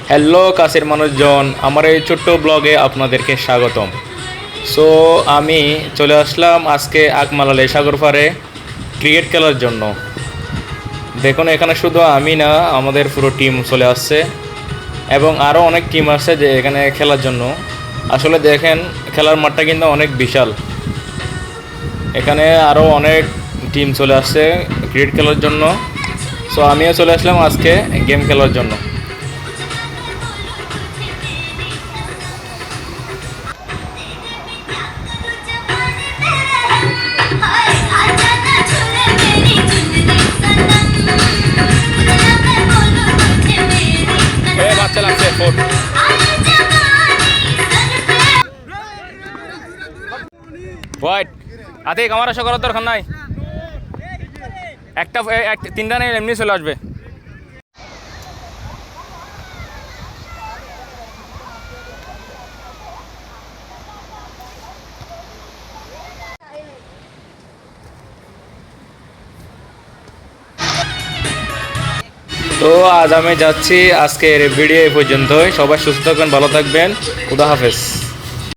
Hello কাছের মানুষজন, আমার এই ছোট্ট ব্লগে আপনাদেরকে স্বাগতম। সো আমি চলে আসলাম আজকে আকমালালে সাগর পাড়ে ক্রিকেট খেলার জন্য। দেখুন এখানে শুধু আমি না, আমাদের পুরো টিম চলে আসছে এবং আরও অনেক টিম আসছে যে এখানে খেলার জন্য। আসলে দেখেন খেলার মাঠটা কিন্তু অনেক বিশাল। এখানে আরও অনেক টিম চলে আসছে ক্রিকেট খেলার জন্য। সো আমিও চলে আসলাম আজকে গেম খেলার জন্য। বাচ্চা লাগছে ফোর্ট হোয়াইট আতিক, আমার আশা করার দরকার নাই। একটা তিনটা নেই, এমনি চলে আসবে। তো আজ আমি যাচ্ছি, আজকের ভিডিও এই পর্যন্তই। সবাই সুস্থ থাকবেন, ভালো থাকবেন, খুদা হাফেজ।